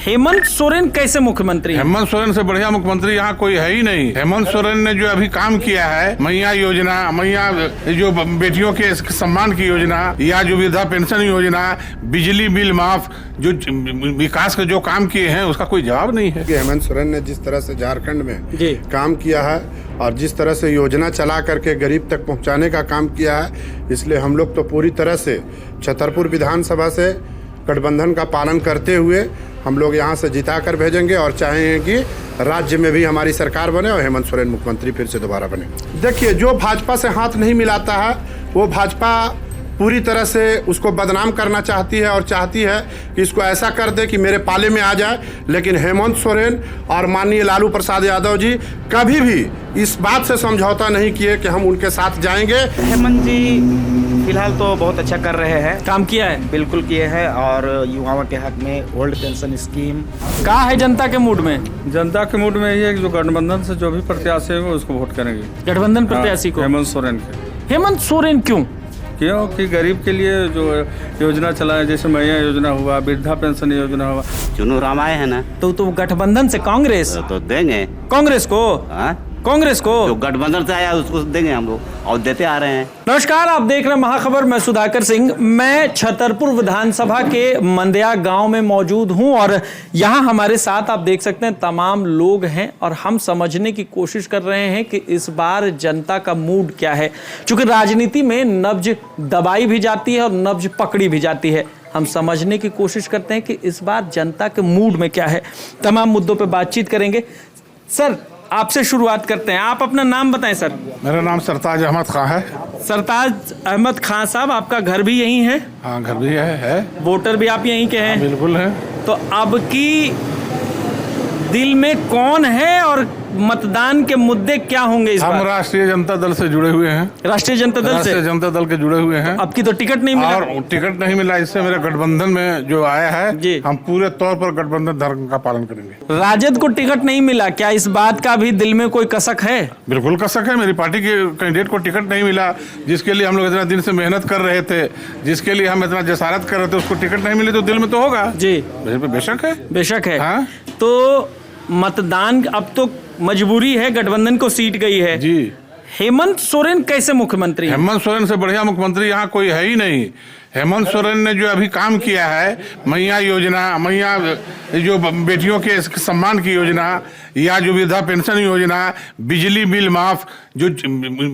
हेमंत सोरेन कैसे मुख्यमंत्री हैं? हेमंत सोरेन से बढ़िया मुख्यमंत्री यहाँ कोई है ही नहीं। हेमंत सोरेन ने जो अभी काम किया है, मैया योजना, मैया जो बेटियों के सम्मान की योजना, या जो वृद्धा पेंशन योजना, बिजली बिल माफ, जो विकास के जो काम किए हैं उसका कोई जवाब नहीं है। हेमंत सोरेन ने जिस तरह से झारखंड में काम किया है और जिस तरह से योजना चला करके गरीब तक पहुंचाने का काम किया है, इसलिए हम लोग तो पूरी तरह से छतरपुर विधानसभा से गठबंधन का पालन करते हुए हम लोग यहाँ से जिता कर भेजेंगे और चाहेंगे कि राज्य में भी हमारी सरकार बने और हेमंत सोरेन मुख्यमंत्री फिर से दोबारा बने। देखिए, जो भाजपा से हाथ नहीं मिलाता है वो भाजपा पूरी तरह से उसको बदनाम करना चाहती है और चाहती है कि इसको ऐसा कर दे कि मेरे पाले में आ जाए। लेकिन हेमंत सोरेन और माननीय लालू प्रसाद यादव जी कभी भी इस बात से समझौता नहीं किए कि हम उनके साथ जाएंगे। हेमंत जी फिलहाल तो बहुत अच्छा कर रहे हैं, काम किया है, बिल्कुल किए हैं। और युवाओं के हक में ओल्ड पेंशन स्कीम कहा है जनता के मूड में? जनता के मूड में ये है कि जो गठबंधन से जो भी प्रत्याशी है उसको वोट करेंगे। गठबंधन प्रत्याशी को? हेमंत सोरेन के। हेमंत सोरेन क्यों? क्योंकि गरीब के लिए जो योजना चला है, जैसे मैया योजना हुआ, वृद्धा पेंशन योजना हुआ, चुनू रामाय है ना, तो गठबंधन से कांग्रेस तो देंगे। कांग्रेस को? कांग्रेस को जो गठबंधन से आया उसको देंगे हम लोग और देते आ रहे हैं। नमस्कार, आप देख रहे हैं महाखबर। मैं सुधाकर सिंह। मैं छतरपुर विधानसभा के मंदिया गांव में मौजूद हूं और यहां हमारे साथ आप देख सकते हैं तमाम लोग हैं और हम समझने की कोशिश कर रहे हैं कि इस बार जनता का मूड क्या है। क्योंकि राजनीति में नब्ज दबाई भी जाती है और नब्ज पकड़ी भी जाती है। हम समझने की कोशिश करते हैं कि इस बार जनता के मूड में क्या है। तमाम मुद्दों पर बातचीत करेंगे। सर, आपसे शुरुआत करते हैं। आप अपना नाम बताएं सर। मेरा नाम सरताज अहमद खां है। सरताज अहमद खां साहब, आपका घर भी यहीं है? हाँ, घर भी है। वोटर भी आप यहीं के हैं? बिल्कुल है। तो अब की दिल में कौन है और मतदान के मुद्दे क्या होंगे इस बार? हम राष्ट्रीय जनता दल से जुड़े हुए हैं। राष्ट्रीय जनता दल से? राष्ट्रीय जनता दल के जुड़े हुए हैं। अब की तो टिकट नहीं मिला? और टिकट नहीं मिला, इससे मेरे गठबंधन में जो आया है जी, हम पूरे तौर पर गठबंधन धर्म का पालन करेंगे। राजद को टिकट नहीं मिला, क्या इस बात का भी दिल में कोई कसक है? बिल्कुल कसक है। मेरी पार्टी के कैंडिडेट को टिकट नहीं मिला, जिसके लिए हम लोग इतना दिन से मेहनत कर रहे थे, जिसके लिए हम इतना जसारत कर रहे थे, उसको टिकट नहीं मिली तो दिल में तो होगा जी। बेशक है, बेशक है। हाँ? तो मतदान अब तो मजबूरी है, गठबंधन को सीट गई है जी। हेमंत सोरेन कैसे मुख्यमंत्री? हेमंत सोरेन से बढ़िया मुख्यमंत्री यहाँ कोई है ही नहीं। हेमंत सोरेन ने जो अभी काम किया है, मैया योजना, मैया जो बेटियों के सम्मान की योजना, या जो वृद्धा पेंशन योजना, बिजली बिल माफ, जो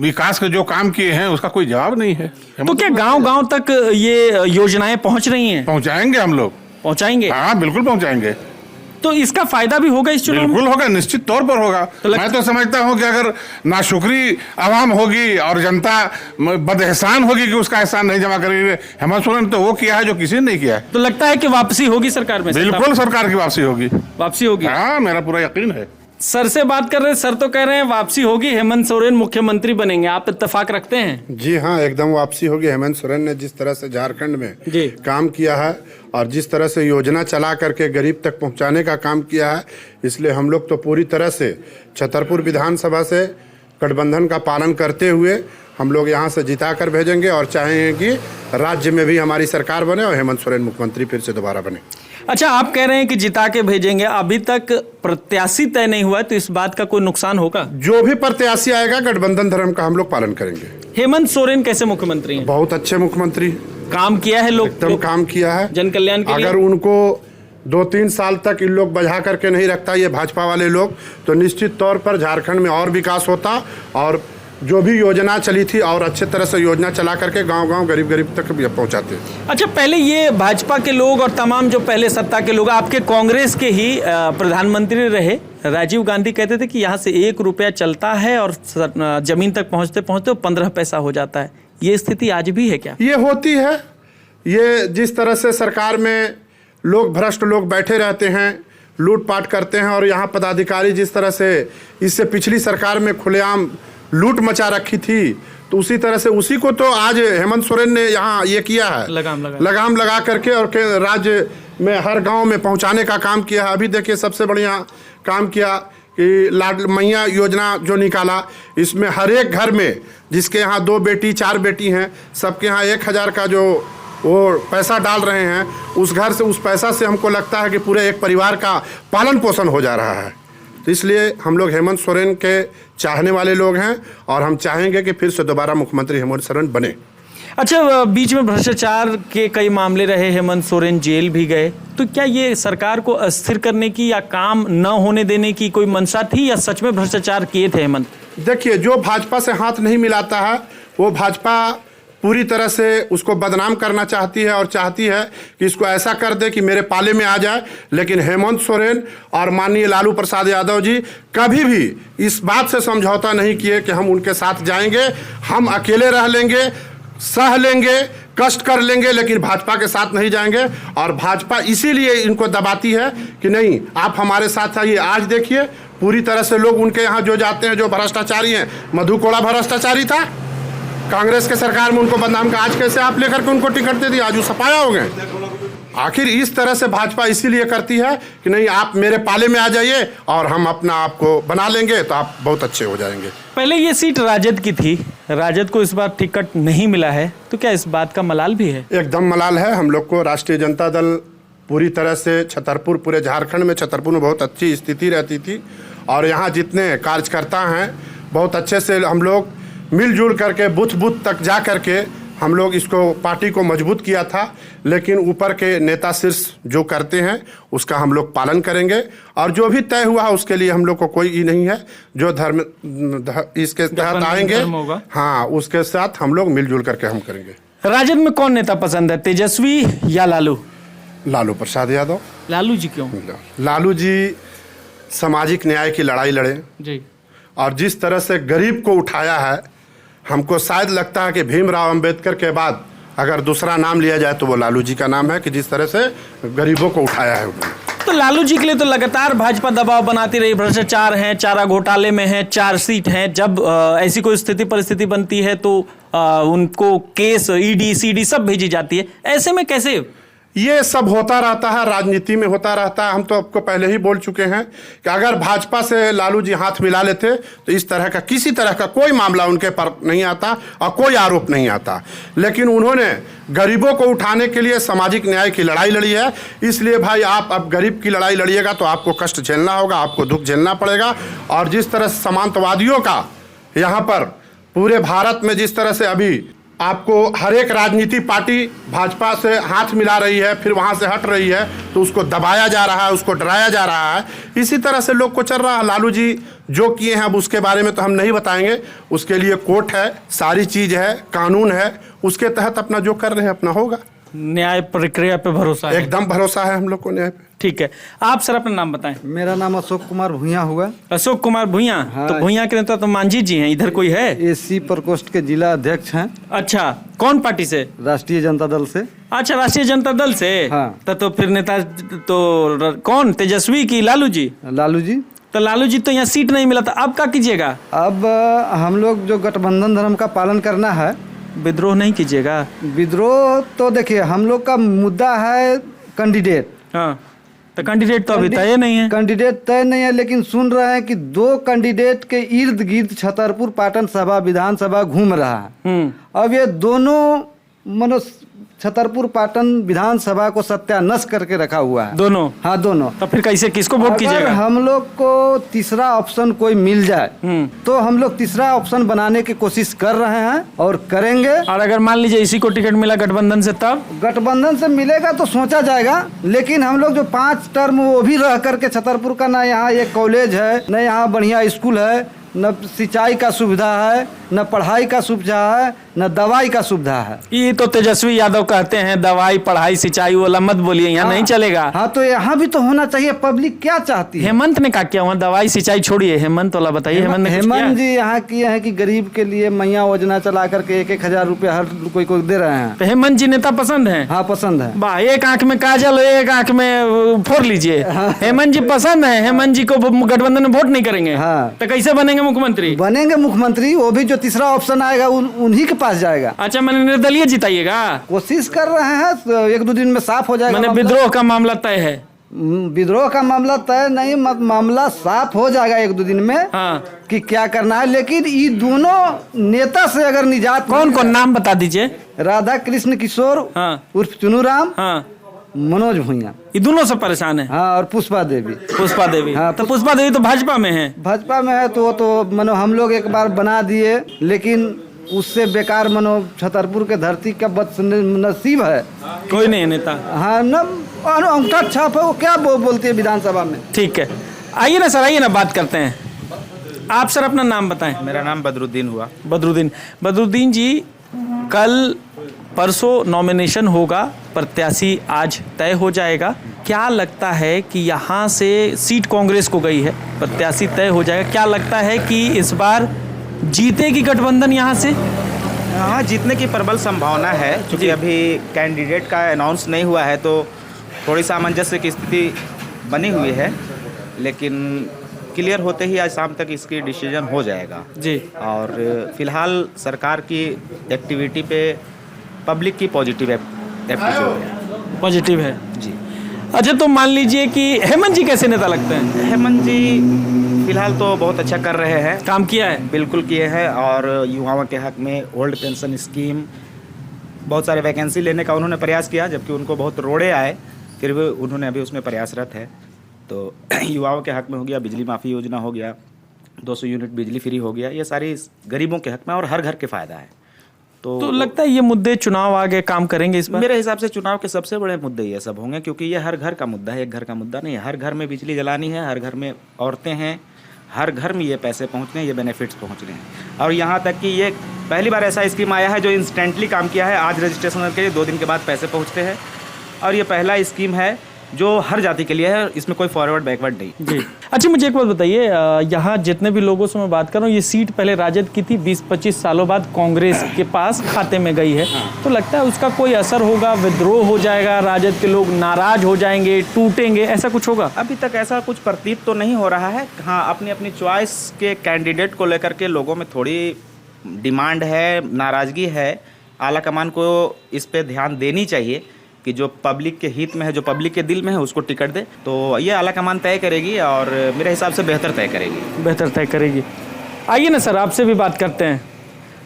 विकास के जो काम किए हैं उसका कोई जवाब नहीं है। तो क्या गांव-गांव तक ये योजनाएं पहुंच रही हैं? पहुंचाएंगे हम लोग। पहुंचाएंगे? हाँ, बिल्कुल पहुंचाएंगे। तो इसका फायदा भी होगा इस चुनाव में? बिल्कुल होगा, निश्चित तौर पर होगा। मैं तो समझता हूं कि अगर नाशुक्री आवाम होगी और जनता बदएहसान होगी कि उसका एहसान नहीं जमा करेगी, हेमंत सोरेन तो वो किया है जो किसी ने नहीं किया है। तो लगता है कि वापसी होगी सरकार में? बिल्कुल सरकार की वापसी होगी। वापसी होगी? हाँ, मेरा पूरा यकीन है। सर से बात कर रहे हैं, सर तो कह रहे हैं वापसी होगी, हेमंत सोरेन मुख्यमंत्री बनेंगे। आप इत्तेफाक रखते हैं? जी हाँ, एकदम वापसी होगी। हेमंत सोरेन ने जिस तरह से झारखंड में काम किया है और जिस तरह से योजना चला करके गरीब तक पहुंचाने का काम किया है, इसलिए हम लोग तो पूरी तरह से छतरपुर विधानसभा से गठबंधन का पालन करते हुए हम लोग यहाँ से जिता कर भेजेंगे और चाहेंगे कि राज्य में भी हमारी सरकार बने और हेमंत सोरेन मुख्यमंत्री फिर से दोबारा बने। अच्छा, आप कह रहे हैं कि जिता के भेजेंगे, अभी तक प्रत्याशी तय नहीं हुआ है, तो इस बात का कोई नुकसान होगा? जो भी प्रत्याशी आएगा गठबंधन धर्म का हम लोग पालन करेंगे। हेमंत सोरेन कैसे मुख्यमंत्री हैं? बहुत अच्छे मुख्यमंत्री, काम किया है, लोग एकदम काम किया है जन कल्याण के लिए। अगर उनको 2-3 साल तक इन लोग बजा करके नहीं रखता ये भाजपा वाले लोग, तो निश्चित तौर पर झारखंड में और विकास होता और जो भी योजना चली थी और अच्छे तरह से योजना चला करके गांव-गांव गरीब तक पहुंचाते। अच्छा, पहले ये भाजपा के लोग और तमाम जो पहले सत्ता के लोग, आपके कांग्रेस के ही प्रधानमंत्री रहे राजीव गांधी, कहते थे कि यहाँ से 1 रुपया चलता है और जमीन तक पहुंचते पहुंचते 15 पैसा हो जाता है। ये स्थिति आज भी है क्या? ये होती है। ये जिस तरह से सरकार में लोग भ्रष्ट लोग बैठे रहते हैं, लूटपाट करते हैं, और यहाँ पदाधिकारी जिस तरह से इससे पिछली सरकार में खुलेआम लूट मचा रखी थी, तो उसी तरह से उसी को तो आज हेमंत सोरेन ने यहाँ ये किया है, लगाम लगा करके और राज्य में हर गांव में पहुंचाने का काम किया है। अभी देखिए सबसे बढ़िया काम किया कि लाड मैया योजना जो निकाला, इसमें हर एक घर में जिसके यहाँ 2 बेटी 4 बेटी हैं, सबके यहाँ 1000 का जो वो पैसा डाल रहे हैं, उस घर से उस पैसा से हमको लगता है कि पूरे एक परिवार का पालन पोषण हो जा रहा है। तो इसलिए हम लोग हेमंत सोरेन के चाहने वाले लोग हैं और हम चाहेंगे कि फिर से दोबारा मुख्यमंत्री हेमंत सोरेन बने। अच्छा, बीच में भ्रष्टाचार के कई मामले रहे, हेमंत सोरेन जेल भी गए, तो क्या ये सरकार को अस्थिर करने की या काम न होने देने की कोई मंशा थी या सच में भ्रष्टाचार किए थे हेमंत? देखिए, जो भाजपा से हाथ नहीं मिलाता है वो भाजपा पूरी तरह से उसको बदनाम करना चाहती है और चाहती है कि इसको ऐसा कर दे कि मेरे पाले में आ जाए। लेकिन हेमंत सोरेन और माननीय लालू प्रसाद यादव जी कभी भी इस बात से समझौता नहीं किए कि हम उनके साथ जाएंगे, हम अकेले रह लेंगे, सह लेंगे, कष्ट कर लेंगे, लेकिन भाजपा के साथ नहीं जाएंगे। और भाजपा इसीलिए इनको दबाती है कि नहीं, आप हमारे साथ आइए। आज देखिए पूरी तरह से लोग उनके यहाँ जो जाते हैं, जो भ्रष्टाचारी हैं, मधु कोड़ा भ्रष्टाचारी था, कांग्रेस के सरकार में उनको बदनाम का, आज कैसे आप लेकर के उनको टिकट दे दिया, आज वो सफाया हो गए। आखिर इस तरह से भाजपा इसीलिए करती है कि नहीं, आप मेरे पाले में आ जाइए और हम अपना आपको बना लेंगे तो आप बहुत अच्छे हो जाएंगे। पहले ये सीट राजद की थी, राजद को इस बार टिकट नहीं मिला है, तो क्या इस बात का मलाल भी है? एकदम मलाल है। हम लोग को राष्ट्रीय जनता दल पूरी तरह से छतरपुर, पूरे झारखंड में छतरपुर में बहुत अच्छी स्थिति रहती थी और यहाँ जितने कार्यकर्ता हैं बहुत अच्छे से हम लोग मिलजुल करके बूथ बूथ तक जा करके हम लोग इसको पार्टी को मजबूत किया था। लेकिन ऊपर के नेता शीर्ष जो करते हैं उसका हम लोग पालन करेंगे और जो भी तय हुआ उसके लिए हम लोग को कोई ई नहीं है। जो धर्म इसके तहत आएंगे, हाँ, उसके साथ हम लोग मिलजुल करके हम करेंगे। राजद में कौन नेता पसंद है, तेजस्वी या लालू? लालू प्रसाद यादव। लालू जी क्यों? लालू जी सामाजिक न्याय की लड़ाई लड़े जी, और जिस तरह से गरीब को उठाया है, हमको शायद लगता है कि भीमराव अंबेडकर के बाद अगर दूसरा नाम लिया जाए तो वो लालू जी का नाम है कि जिस तरह से गरीबों को उठाया है उन्होंने। तो लालू जी के लिए तो लगातार भाजपा दबाव बनाती रही, भ्रष्टाचार है, चारा घोटाले में है, 4 सीट है। जब ऐसी कोई स्थिति परिस्थिति बनती है तो उनको केस, ईडी सीडी सब भेजी जाती है। ऐसे में कैसे? ये सब होता रहता है, राजनीति में होता रहता है। हम तो आपको पहले ही बोल चुके हैं कि अगर भाजपा से लालू जी हाथ मिला लेते तो इस तरह का किसी तरह का कोई मामला उनके पर नहीं आता और कोई आरोप नहीं आता। लेकिन उन्होंने गरीबों को उठाने के लिए सामाजिक न्याय की लड़ाई लड़ी है। इसलिए भाई, आप अब गरीब की लड़ाई लड़िएगा तो आपको कष्ट झेलना होगा, आपको दुख झेलना पड़ेगा। और जिस तरह से समांतवादियों का यहाँ पर पूरे भारत में जिस तरह से अभी आपको हर एक राजनीति पार्टी भाजपा से हाथ मिला रही है, फिर वहां से हट रही है, तो उसको दबाया जा रहा है, उसको डराया जा रहा है। इसी तरह से लोग को चल रहा है। लालू जी जो किए हैं अब उसके बारे में तो हम नहीं बताएंगे, उसके लिए कोर्ट है, सारी चीज है, कानून है, उसके तहत अपना जो कर रहे हैं अपना होगा। न्याय प्रक्रिया पे भरोसा है? एकदम भरोसा है हम लोग को न्याय पे। ठीक है, आप सर अपना नाम बताएं। मेरा नाम अशोक कुमार भूया हुआ। अशोक कुमार भूया? हाँ। तो भूया के नेता तो मांझी जी हैं, इधर कोई है? एसी प्रकोष्ठ के जिला अध्यक्ष हैं। अच्छा, कौन पार्टी से? राष्ट्रीय जनता दल से। अच्छा, राष्ट्रीय जनता दल से। हाँ। तो फिर नेता तो कौन, तेजस्वी की लालू जी? लालू जी। तो लालू जी तो यहाँ सीट नहीं मिला था, अब क्या कीजिएगा? अब हम लोग जो गठबंधन धर्म का पालन करना है। विद्रोह नहीं कीजिएगा? विद्रोह तो देखिए, हम लोग का मुद्दा है कैंडिडेट। हाँ, तो कैंडिडेट तो अभी तय नहीं है। कैंडिडेट तय नहीं है, लेकिन सुन रहे हैं कि 2 कैंडिडेट के इर्द गिर्द छतरपुर पाटन सभा विधानसभा घूम रहा है। अब ये दोनों मनो छतरपुर पाटन विधानसभा को सत्यानाश करके रखा हुआ है। दोनों? हाँ, दोनों। तो फिर कैसे, किसको वोट कीजिएगा? हम लोग को तीसरा ऑप्शन कोई मिल जाए तो हम लोग तीसरा ऑप्शन बनाने की कोशिश कर रहे हैं और करेंगे। और अगर मान लीजिए इसी को टिकट मिला गठबंधन से, तब? गठबंधन से मिलेगा तो सोचा जाएगा, लेकिन हम लोग जो 5 टर्म वो भी रह करके छतरपुर का, ना यहाँ एक कॉलेज है, न यहाँ बढ़िया स्कूल है, न सिंचाई का सुविधा है, न पढ़ाई का सुविधा है, न दवाई का सुविधा है। ये तो तेजस्वी यादव कहते हैं दवाई, पढ़ाई, सिंचाई वाला मत बोलिए, यहाँ नहीं चलेगा। हाँ, तो यहाँ भी तो होना चाहिए। पब्लिक क्या चाहती है? हेमंत ने क्या किया वहाँ? दवाई सिंचाई छोड़िए, हेमंत वाला बताइए। हेमंत जी यहाँ किए हैं कि गरीब के लिए मैया योजना चला करके 1-1 हजार रुपए हर कोई को दे रहे हैं। तो हेमंत जी नेता पसंद है? हाँ, पसंद है। वाह, एक आंख में काजल, एक आंख में फोड़ लीजिए। हेमंत जी पसंद है, हेमंत जी को गठबंधन में वोट नहीं करेंगे? हाँ। तो कैसे बनेंगे मुख्यमंत्री? बनेंगे मुख्यमंत्री, वो भी जो तीसरा ऑप्शन आएगा उन्हीं के पास जाएगा। अच्छा, मैंने निर्दलीय जिताइएगा? कोशिश कर रहे हैं, 1-2 दिन में साफ हो जाएगा। मैंने विद्रोह का मामला तय है? विद्रोह का मामला तय नहीं, मामला साफ हो जाएगा 1-2 दिन में। हाँ। कि क्या करना है। लेकिन ये दोनों नेता से अगर निजात, कौन कौन नाम बता दीजिए। राधा कृष्ण किशोर हाँ। उर्फ चुनूराम, हाँ, मनोज भूइया, ये दोनों सब परेशान है। हाँ, और पुष्पा देवी। पुष्पा देवी, हाँ, तो पुष्पा देवी तो भाजपा में है। भाजपा में है तो वो तो मनो हम लोग एक बार बना दिए, लेकिन उससे बेकार मनो छतरपुर के धरती का बदनसीब है। कोई नहीं है नेता। हाँ न, अंगूठा छाप है, वो क्या बोलती है विधानसभा में। ठीक है, आइए ना सर, आइए ना, बात करते हैं। आप सर अपना नाम बताएं। मेरा नाम बदरुद्दीन हुआ। बदरुद्दीन जी, कल परसों नॉमिनेशन होगा, प्रत्याशी आज तय हो जाएगा। क्या लगता है कि यहाँ से सीट कांग्रेस को गई है, प्रत्याशी तय हो जाएगा, क्या लगता है कि इस बार जीतेगी गठबंधन यहाँ से? हाँ, जीतने की प्रबल संभावना है, क्योंकि अभी कैंडिडेट का अनाउंस नहीं हुआ है तो थोड़ी सामंजस्य की स्थिति बनी हुई है, लेकिन क्लियर होते ही आज शाम तक इसकी डिसीजन हो जाएगा जी। और फिलहाल सरकार की एक्टिविटी पे पब्लिक की पॉजिटिव पॉजिटिव है जी। अच्छा, तो मान लीजिए कि हेमंत जी कैसे नेता लगते हैं? हेमंत जी फिलहाल तो बहुत अच्छा कर रहे हैं, काम किया है? बिल्कुल किए हैं, और युवाओं के हक में ओल्ड पेंशन स्कीम, बहुत सारे वैकेंसी लेने का उन्होंने प्रयास किया, जबकि उनको बहुत रोड़े आए, फिर भी उन्होंने अभी उसमें प्रयासरत है। तो युवाओं के हक में हो गया, बिजली माफ़ी योजना हो गया, 200 यूनिट बिजली फ्री हो गया, ये सारी गरीबों के हक में और हर घर के फ़ायदा है। तो लगता है ये मुद्दे चुनाव आगे काम करेंगे इस बार? मेरे हिसाब से चुनाव के सबसे बड़े मुद्दे ये सब होंगे, क्योंकि ये हर घर का मुद्दा है, एक घर का मुद्दा नहीं है। हर घर में बिजली जलानी है, हर घर में औरतें हैं, हर घर में ये पैसे पहुँच रहे हैं, ये बेनिफिट्स पहुँच रहे हैं। और यहाँ तक कि ये पहली बार ऐसा स्कीम आया है जो इंस्टेंटली काम किया है। आज रजिस्ट्रेशन करके 2 दिन के बाद पैसे पहुँचते हैं, और ये पहला स्कीम है जो हर जाति के लिए है, इसमें कोई फॉरवर्ड बैकवर्ड नहीं जी। अच्छा, मुझे एक बात बताइए, यहाँ जितने भी लोगों से मैं बात कर रहा हूँ, ये सीट पहले राजद की थी, 20-25 सालों बाद कांग्रेस के पास खाते में गई है, तो लगता है उसका कोई असर होगा, विद्रोह हो जाएगा, राजद के लोग नाराज हो जाएंगे, टूटेंगे, ऐसा कुछ होगा? अभी तक ऐसा कुछ प्रतीत तो नहीं हो रहा है। हाँ, अपनी अपनी चॉइस के कैंडिडेट को लेकर के लोगों में थोड़ी डिमांड है, नाराज़गी है। आला कमान को इस पे ध्यान देनी चाहिए कि जो पब्लिक के हित में है, जो पब्लिक के दिल में है, उसको टिकट दे। तो ये आला कमान तय करेगी, और मेरे हिसाब से बेहतर तय करेगी। आइए ना सर, आपसे भी बात करते हैं।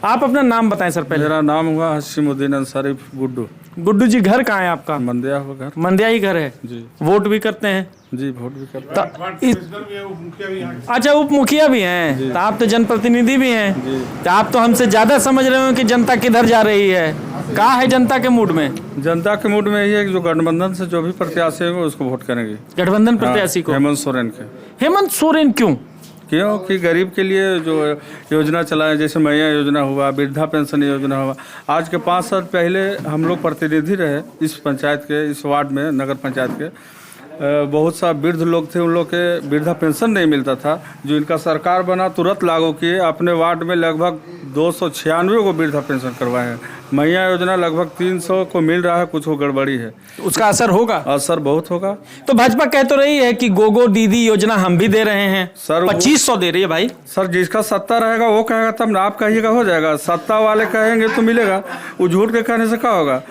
आप अपना नाम बताएं सर पहले। मेरा नाम हुआ हसीमुद्दीन अंसारी गुड्डू। गुड्डू जी, घर कहाँ है आपका? मंदिया हो घर मंदिया ही घर है जी। वोट भी करते हैं? जी, वोट भी करते हैं। अच्छा, उप मुखिया भी हैं, तो आप तो जनप्रतिनिधि भी हैं, तो आप तो हमसे ज्यादा समझ रहे हो कि जनता किधर जा रही है। कहाँ है जनता के मूड में? जनता के मूड में ये है कि जो गठबंधन से जो भी प्रत्याशी होंगे उसको वोट करेंगे। गठबंधन प्रत्याशी को? हेमंत सोरेन के। हेमंत सोरेन क्यों? क्योंकि गरीब के लिए जो योजना चलाए, जैसे मैया योजना हुआ, वृद्धा पेंशन योजना हुआ। आज के 5 साल पहले हम लोग प्रतिनिधि रहे इस पंचायत के, इस वार्ड में, नगर पंचायत के। बहुत सा वृद्ध लोग थे, उन लोग के वृद्धा पेंशन नहीं मिलता था, जो इनका सरकार बना तुरंत लागू किए। अपने वार्ड में लगभग 296 को वृद्धा पेंशन करवाए हैं। मैया योजना लगभग 300 को मिल रहा है, कुछ को गड़बड़ी है। उसका असर होगा? असर बहुत होगा। तो भाजपा कह तो रही है कि गोगो दीदी योजना हम भी दे रहे हैं सर, 2500 दे रही है भाई। सर, जिसका सत्ता रहेगा वो कहेगा, तब ना आप कहिएगा हो जाएगा। सत्ता वाले कहेंगे तो मिलेगा, वो झूठ के कहने से क्या होगा?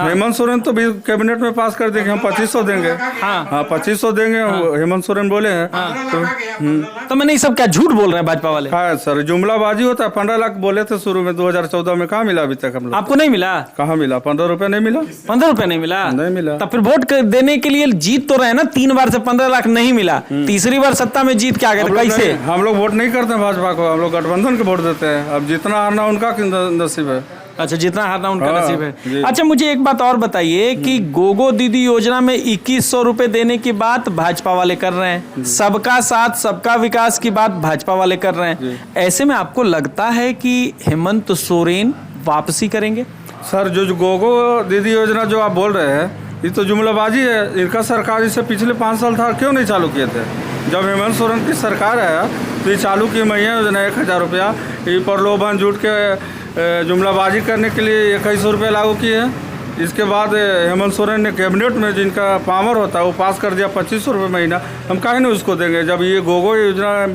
हेमंत सोरेन तो भी कैबिनेट में पास कर देंगे, हम 2500 देंगे। हाँ, 2500 देंगे। हेमंत सोरेन बोले हैं। तो मैंने सब क्या झूठ बोल रहे हैं भाजपा वाले? हाँ सर, जुमलाबाजी होता है। 15 लाख बोले थे शुरू में 2014 में, कहाँ मिला अभी तक हम लोग? आपको नहीं मिला? कहाँ मिला? 15 रुपए नहीं मिला। 15 रुपए नहीं मिला? नहीं मिला। तब फिर वोट देने के लिए जीत तो रहे ना, 3 बार से 15 लाख नहीं मिला, तीसरी बार सत्ता में जीत के आ गए, कैसे? हम लोग वोट नहीं करते भाजपा को, हम लोग गठबंधन को वोट देते हैं। अब जितना हारना उनका नसीब है। अच्छा, जितना हारना उनका नसीब है। अच्छा, मुझे एक बात और बताइए कि गोगो दीदी योजना में 2100 रुपए देने की बात भाजपा वाले कर रहे हैं, सबका साथ सबका विकास की बात भाजपा वाले कर रहे हैं। ऐसे में आपको लगता है कि हेमंत सोरेन वापसी करेंगे? सर, जो गोगो दीदी योजना जो आप बोल रहे हैं, ये तो जुमलाबाजी है। इनका सरकार इससे पिछले 5 साल था, क्यों नहीं चालू किए थे? जब हेमंत सोरेन की सरकार आया तो ये चालू की मैया योजना 1000 रुपया, ये प्रलोभन झूठ के जुमलाबाजी करने के लिए 2100 रुपये लागू किए हैं। इसके बाद हेमंत सोरेन ने कैबिनेट में जिनका पावर होता है वो पास कर दिया 2500 रुपये महीना। हम काहे नहीं उसको देंगे? जब ये गोगो योजना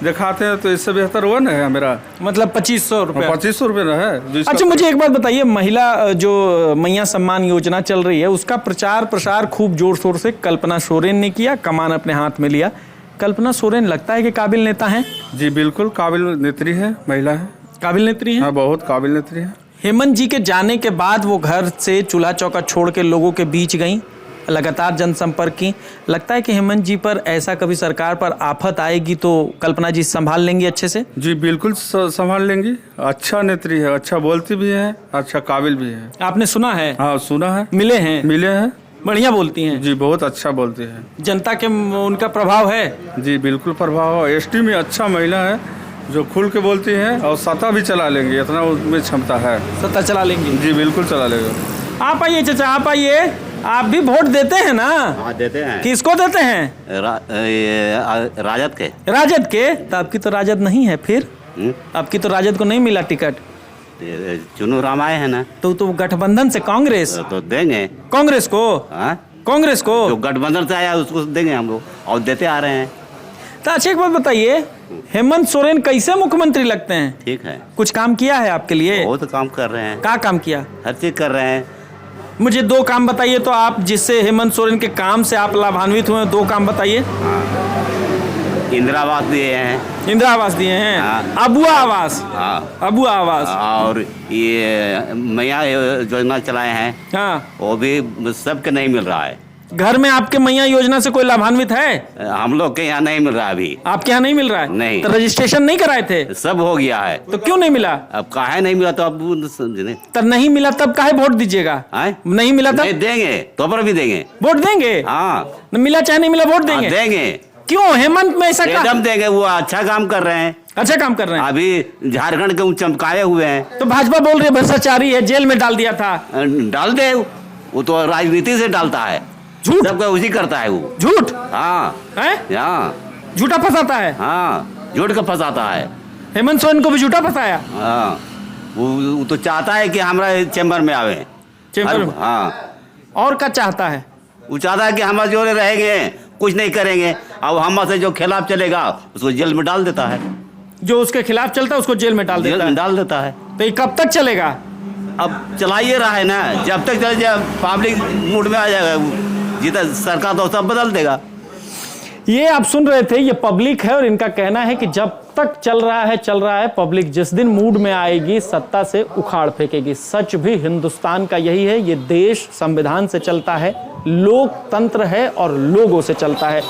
दिखाते हैं तो इससे बेहतर हुआ ना है मेरा, मतलब 2500 रुपये। 2500 रुपये ना है। अच्छा, मुझे एक बात बताइए, महिला जो मैया सम्मान योजना चल रही है उसका प्रचार प्रसार खूब जोर शोर से कल्पना सोरेन ने किया, कमान अपने हाथ में लिया। कल्पना सोरेन लगता है कि काबिल नेता हैं? जी बिल्कुल, काबिल नेत्री है, महिला है, काबिल नेत्री है। हाँ, बहुत काबिल नेत्री है। हेमंत जी के जाने के बाद वो घर से चूल्हा चौका छोड़ के लोगों के बीच गई, लगातार जनसंपर्क की। लगता है कि हेमंत जी पर ऐसा कभी सरकार पर आफत आएगी तो कल्पना जी संभाल लेंगी अच्छे से? जी बिल्कुल संभाल लेंगी। अच्छा नेत्री है, अच्छा बोलती भी है, अच्छा काबिल भी है। आपने सुना है? हाँ सुना है, मिले हैं? मिले हैं। बढ़िया बोलती हैं जी, बहुत अच्छा बोलती है। जनता के उनका प्रभाव है? जी बिल्कुल प्रभाव। एसटी में अच्छा महिला है जो खुल के बोलती है और सत्ता भी चला लेंगे, इतना उनमें क्षमता है। सत्ता चला लेंगी? जी बिल्कुल चला लेगा। आप आइए चाचा, आप आइए। आप भी वोट देते हैं ना? हाँ देते हैं। किसको देते हैं? राजद के। राजद के? तो आपकी तो राजद नहीं है फिर? आपकी तो राजद को नहीं मिला टिकट। चुनू राम आए हैं ना, तो गठबंधन से कांग्रेस? तो देंगे कांग्रेस को? हाँ? कांग्रेस को जो गठबंधन से आया उसको देंगे हम लोग, और देते आ रहे हैं। तो अच्छा एक बात बताइए, हेमंत सोरेन कैसे मुख्यमंत्री लगते हैं? ठीक है, कुछ काम किया है आपके लिए? बहुत काम कर रहे हैं। क्या काम किया? हर चीज कर रहे हैं। मुझे 2 काम बताइए तो आप, जिससे हेमंत सोरेन के काम से आप लाभान्वित हुए, 2 काम बताइए। इंदिरा आवास दिए हैं। इंदिरा आवास दिए हैं? हाँ। अबुआ आवास? हाँ। अबुआ आवास। और ये मैया योजना चलाए हैं, हाँ। वो भी सबके नहीं मिल रहा है। घर में आपके मैया योजना से कोई लाभान्वित है? हम लोग के यहाँ नहीं मिल रहा अभी। आपके यहाँ नहीं मिल रहा है? नहीं। तो रजिस्ट्रेशन नहीं कराए थे? सब हो गया है। तो क्यों नहीं मिला? अब काहे नहीं मिला तो अब समझे तब नहीं मिला तब काहे वोट दीजिएगा? नहीं मिला नहीं तब देंगे, तो पर भी देंगे। वोट देंगे? हाँ मिला चाहे नहीं मिला वोट देंगे? देंगे। क्यों? हेमंत में ऐसा एकदम देंगे, वो अच्छा काम कर रहे हैं। अच्छा काम कर रहे हैं? अभी झारखंड के चमकाए हुए हैं। तो भाजपा बोल रही है भ्रष्टाचारी है, जेल में डाल दिया था। डाल दे, वो तो राजनीति से डालता है, झूठ सबका उसी करता है वो। झूठ हाँ है? हाँ झूठा फंसाता है? हाँ, झूठ का फंसाता है। हेमंत सोरेन को भी झूठा फंसाया? हाँ, वो तो चाहता है कि हमारा चैम्बर में आवे। चैम्बर में? हाँ, और क्या चाहता है? वो चाहता है कि हमारे जोड़े रहेंगे, कुछ नहीं करेंगे, और हमसे जो खिलाफ चलेगा उसको जेल में डाल देता है। जो उसके खिलाफ चलता है उसको जेल में डाल जेल देता में है? डाल देता है। तो ये कब तक चलेगा? अब चलाइए रहा है ना, जब तक चले जाए पब्लिक मूड में आ जाएगा वो, जीता सरकार तो सब बदल देगा। ये आप सुन रहे थे, ये पब्लिक है और इनका कहना है कि जब तक चल रहा है, पब्लिक जिस दिन मूड में आएगी सत्ता से उखाड़ फेंकेगी। सच भी हिंदुस्तान का यही है, ये देश संविधान से चलता है, लोकतंत्र है और लोगों से चलता है।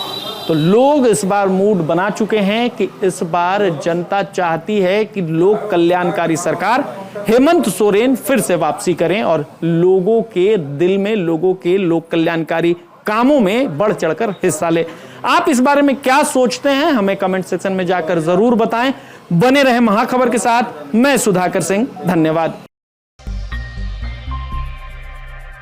तो लोग इस बार मूड बना चुके हैं कि इस बार जनता चाहती है कि लोक कल्याणकारी सरकार हेमंत सोरेन फिर से वापसी करें और लोगों के दिल में, लोगों के लोक कल्याणकारी कामों में बढ़ चढ़कर हिस्सा ले। आप इस बारे में क्या सोचते हैं हमें कमेंट सेक्शन में जाकर जरूर बताएं। बने रहे महाखबर के साथ, मैं सुधाकर सिंह, धन्यवाद।